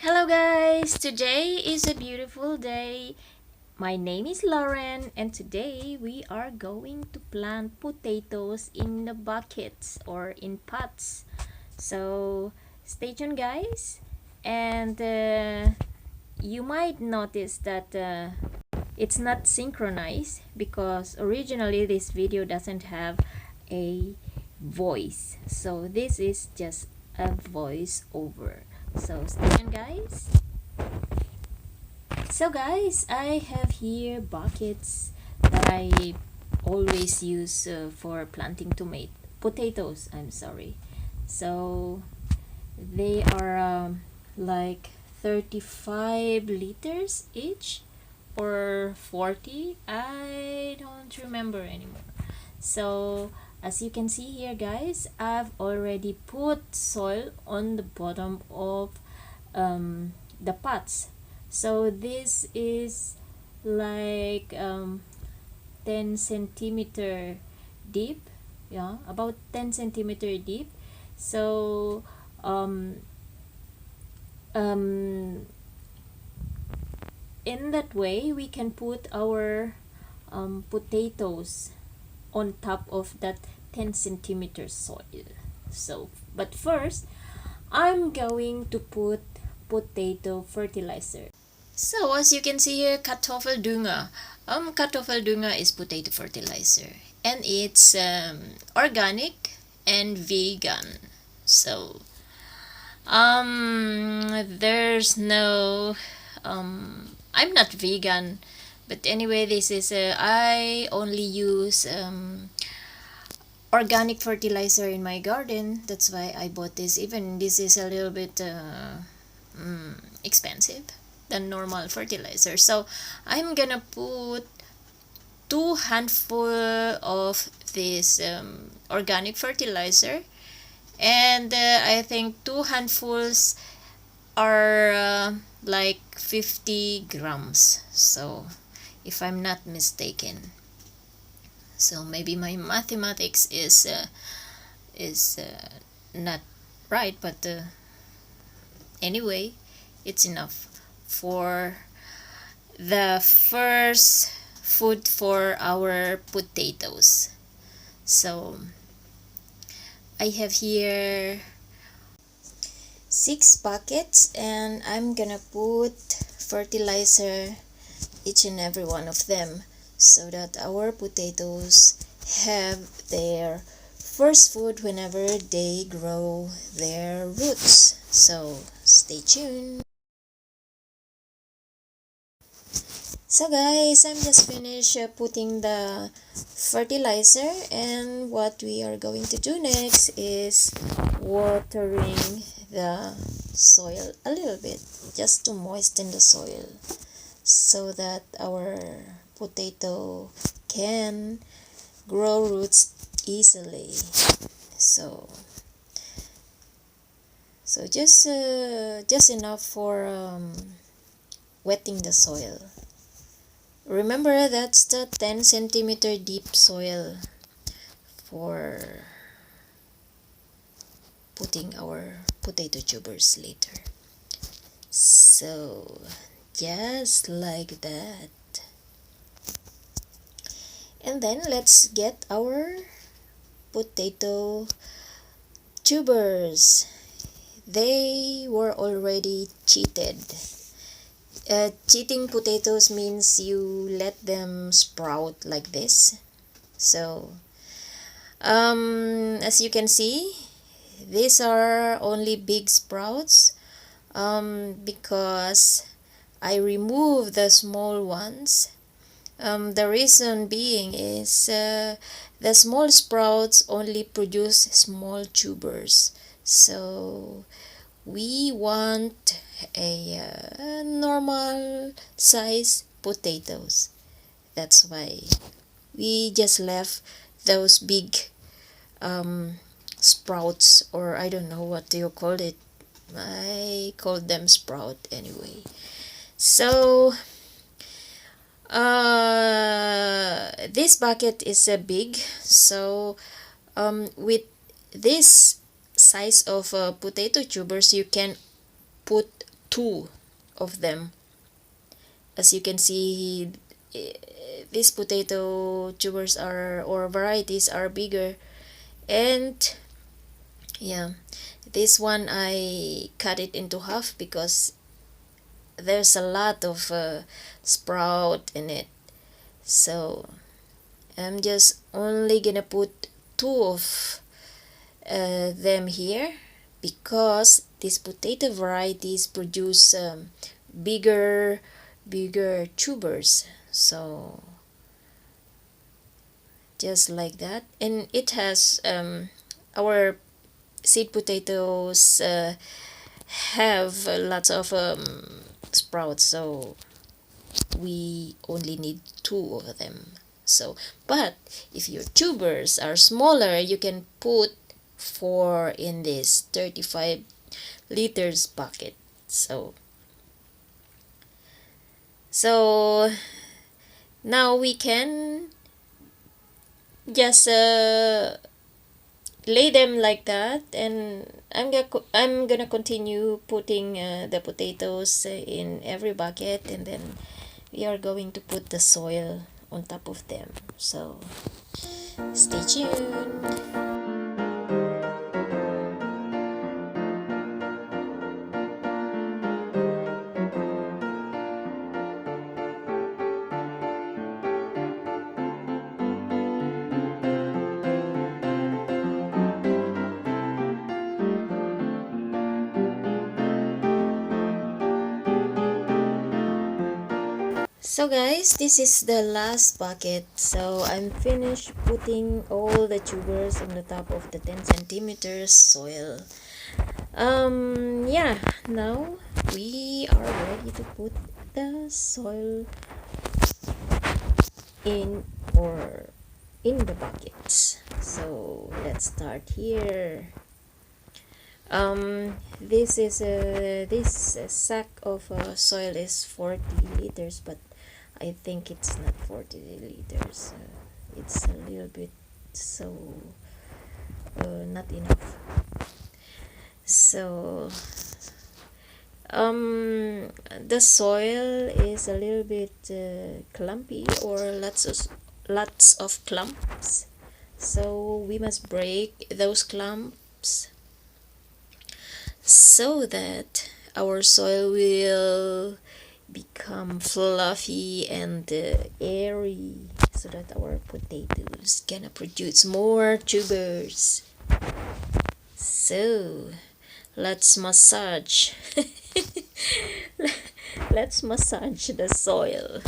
Hello guys, today is a beautiful day. My name is Lauren and today we are going to plant potatoes in the buckets or in pots. So stay tuned guys, and you might notice that it's not synchronized because originally this video doesn't have a voice. So this is just a voice over. So stay tuned guys. So guys, I have here buckets that I always use for planting potatoes. I'm sorry. So they are like 35 liters each or 40. I don't remember anymore. So as you can see here guys, I've already put soil on the bottom of the pots. So this is like 10 centimeter deep, yeah, about 10 centimeter deep. So in that way we can put our potatoes on top of that 10 centimeter soil. So but first I'm going to put potato fertilizer. So as you can see here, Kartoffeldünger. Kartoffeldünger is potato fertilizer, and it's organic and vegan. So there's no I'm not vegan, but anyway, this is I only use organic fertilizer in my garden. That's why I bought this. Even this is a little bit expensive than normal fertilizer. So I'm gonna put 2 handful of this organic fertilizer, and I think 2 handfuls are like 50 grams. So if I'm not mistaken, so maybe my mathematics is not right, but anyway, it's enough for the first food for our potatoes. So I have here 6 buckets, and I'm gonna put fertilizer each and every one of them so that our potatoes have their first food whenever they grow their roots. So stay tuned. So guys, I'm just finished putting the fertilizer, and what we are going to do next is watering the soil a little bit, just to moisten the soil so that our potato can grow roots easily. So just enough for wetting the soil. Remember, that's the 10 centimeter deep soil for putting our potato tubers later. So just like that. And then let's get our potato tubers. They were already cheated. Cheating potatoes means you let them sprout like this. So as you can see, these are only big sprouts because I removed the small ones. The reason being is the small sprouts only produce small tubers. So we want a normal size potatoes. That's why we just left those big sprouts, or I don't know what do you call it. I call them sprout anyway. So this bucket is big, so with this size of potato tubers you can put two of them. As you can see, these potato tubers are, or varieties are bigger. And yeah, this one I cut it into half because there's a lot of sprout in it. So I'm just only gonna put two of them here because these potato varieties produce bigger tubers. So just like that. And it has our seed potatoes have lots of sprouts, so we only need two of them. So, but if your tubers are smaller, you can put 4 in this 35 liters bucket. So now we can just lay them like that, and I'm gonna continue putting the potatoes in every bucket, and then we are going to put the soil on top of them. So stay tuned. So guys, this is the last bucket. So I'm finished putting all the tubers on the top of the 10 centimeters soil. Yeah, now we are ready to put the soil in, or in the buckets. So let's start here. This sack of soil is 40 liters, but I think it's not 40 liters. It's a little bit, so not enough. So the soil is a little bit clumpy, or lots of clumps. So we must break those clumps so that our soil will become fluffy and airy, so that our potatoes gonna produce more tubers. So let's massage let's massage the soil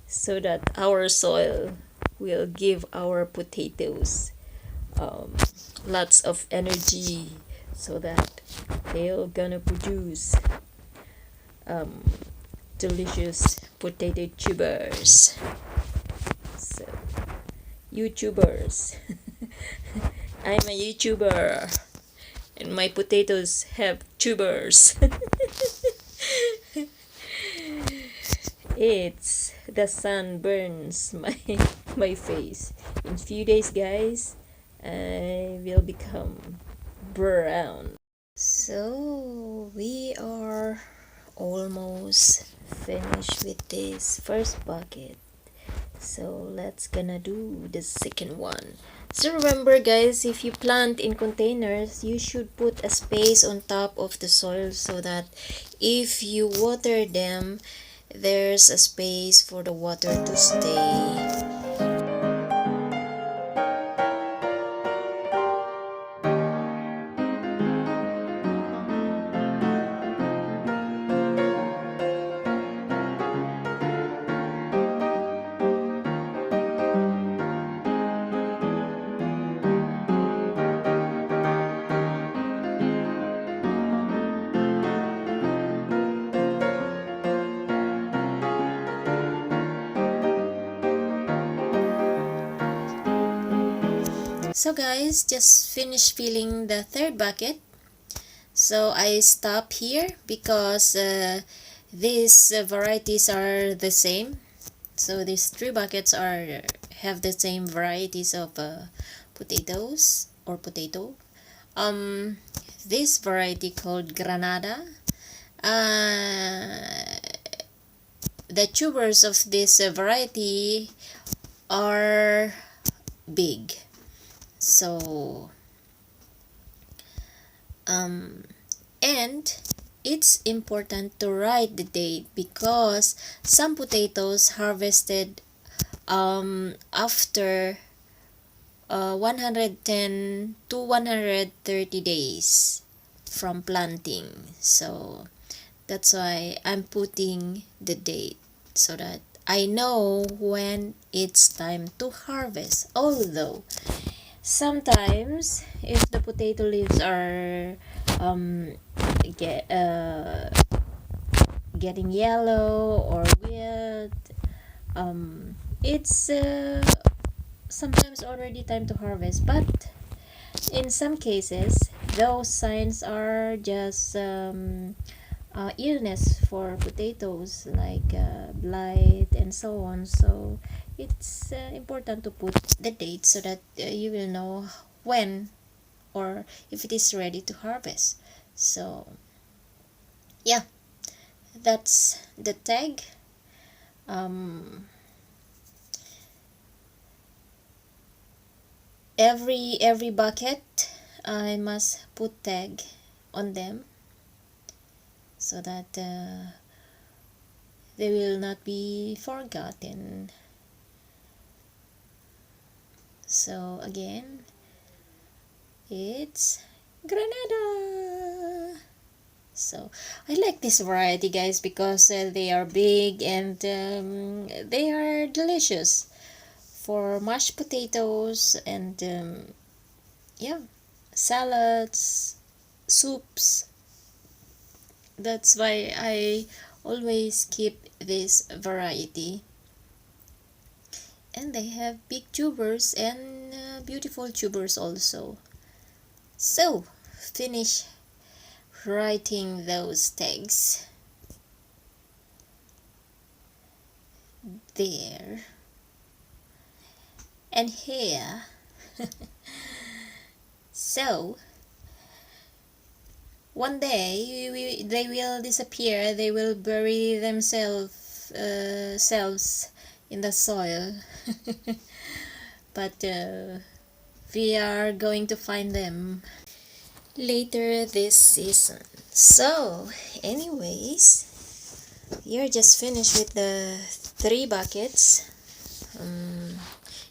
so that our soil will give our potatoes lots of energy, so that they're gonna produce delicious potato tubers. So YouTubers, I'm a YouTuber and my potatoes have tubers. It's the sun burns my face. In few days, guys, I will become brown. So we are almost finished with this first bucket. So let's gonna do the second one. So remember guys, if you plant in containers, you should put a space on top of the soil, so that if you water them, there's a space for the water to stay. So guys, just finished filling the third bucket. So I stop here because these varieties are the same. So these 3 buckets have the same varieties of potatoes or potato. This variety called Granada, the tubers of this variety are big. So and it's important to write the date because some potatoes harvested after 110 to 130 days from planting. So that's why I'm putting the date so that I know when it's time to harvest. Although sometimes if the potato leaves are get getting yellow or weird, it's sometimes already time to harvest. But in some cases those signs are just illness for potatoes, like blight and so on. So it's important to put the date so that you will know when or if it is ready to harvest. So yeah, that's the tag. Every bucket I must put tag on them so that they will not be forgotten. So again, it's Granada. So I like this variety, guys, because they are big and they are delicious for mashed potatoes and yeah, salads, soups. That's why I always keep this variety. And they have big tubers and beautiful tubers also. So finish writing those tags there and here. So one day they will disappear. They will bury themselves selves in the soil. But we are going to find them later this season. So anyways, you're just finished with the 3 buckets.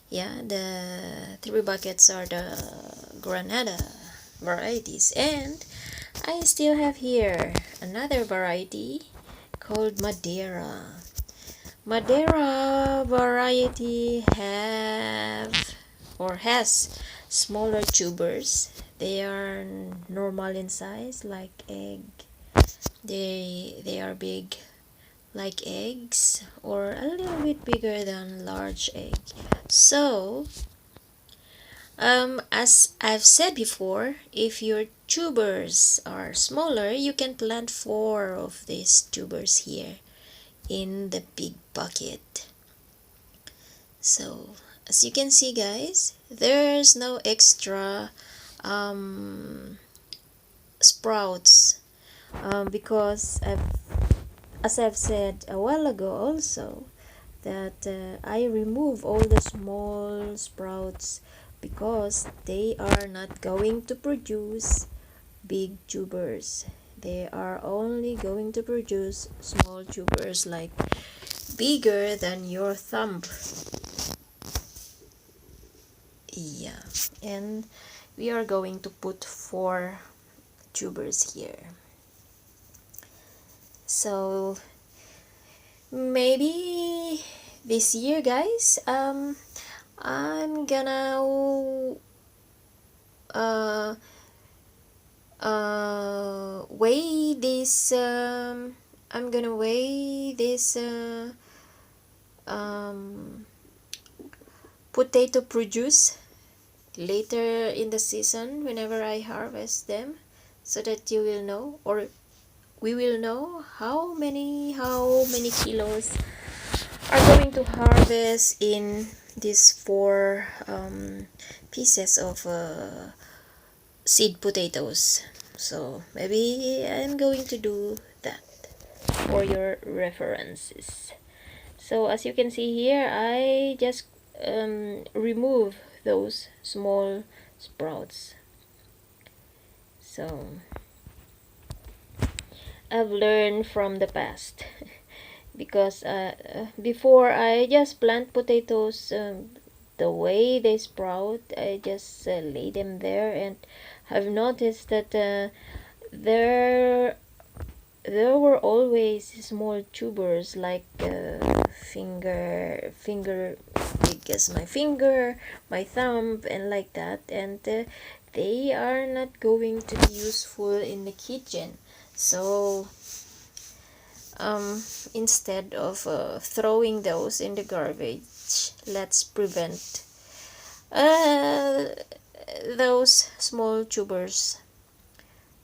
Yeah, the 3 buckets are the Granada varieties, and I still have here another variety called Madeira. Madeira variety has smaller tubers. They are normal in size, like egg. They are big like eggs, or a little bit bigger than large egg. So as I've said before, if your tubers are smaller, you can plant 4 of these tubers here in the big bucket. So as you can see, guys, there's no extra sprouts because as I've said a while ago also, that I remove all the small sprouts because they are not going to produce big tubers. They are only going to produce small tubers, like bigger than your thumb. Yeah, and we are going to put 4 tubers here. So maybe this year, guys, I'm gonna weigh this I'm gonna weigh this potato produce later in the season whenever I harvest them, so that you will know, or we will know how many kilos are going to harvest in these 4 pieces of seed potatoes. So maybe I'm going to do that. for your references. So as you can see here, I just remove those small sprouts. So I've learned from the past because before I just plant potatoes the way they sprout, I just lay them there, and I've noticed that there were always small tubers like finger big as my finger, my thumb, and like that, and they are not going to be useful in the kitchen. So instead of throwing those in the garbage, let's prevent those small tubers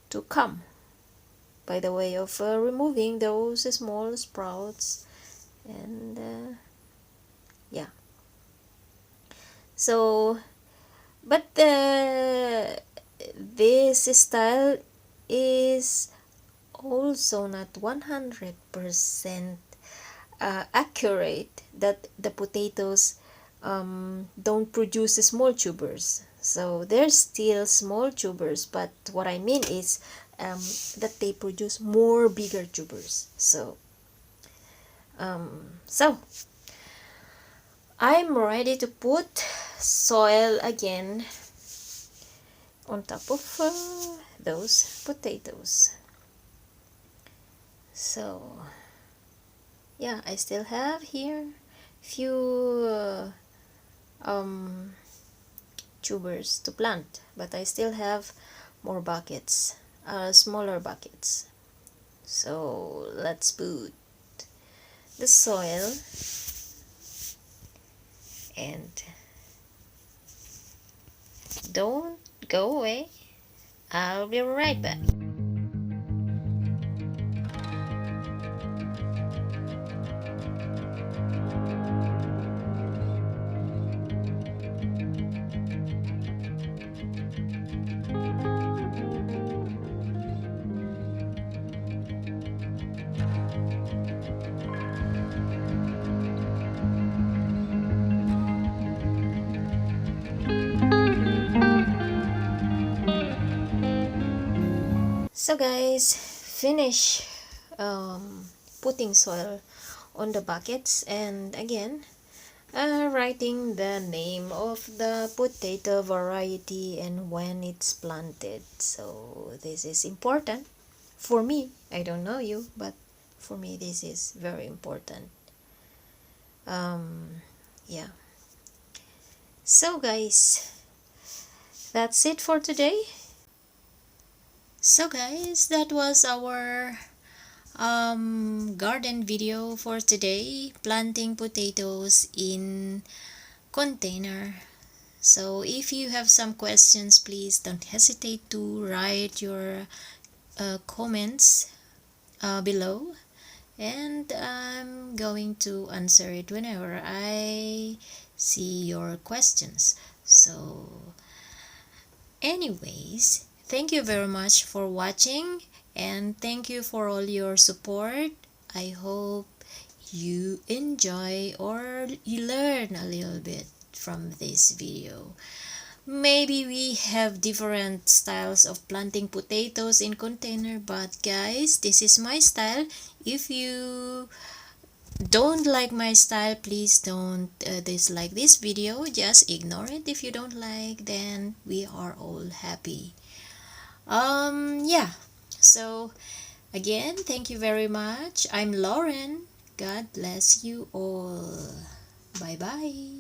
to come by the way of removing those small sprouts. And yeah, so but this style is also not 100% accurate, that the potatoes don't produce small tubers. So there's still small tubers, but what I mean is that they produce more bigger tubers. So I'm ready to put soil again on top of those potatoes. So yeah, I still have here few tubers to plant, but I still have more buckets, smaller buckets. So let's put the soil, and don't go away, I'll be right back. So guys, finish putting soil on the buckets, and again writing the name of the potato variety and when it's planted. So this is important for me. I don't know you, but for me this is very important. Yeah, so guys, that's it for today. So guys, that was our garden video for today, planting potatoes in container. So if you have some questions, please don't hesitate to write your comments below, and I'm going to answer it whenever I see your questions. So anyways, thank you very much for watching, and thank you for all your support. I hope you enjoy or you learn a little bit from this video. Maybe we have different styles of planting potatoes in container, but guys, this is my style. If you don't like my style, please don't dislike this video. Just ignore it. If you don't like, then we are all happy. Yeah, so again, thank you very much. I'm Lauren. God bless you all. Bye bye.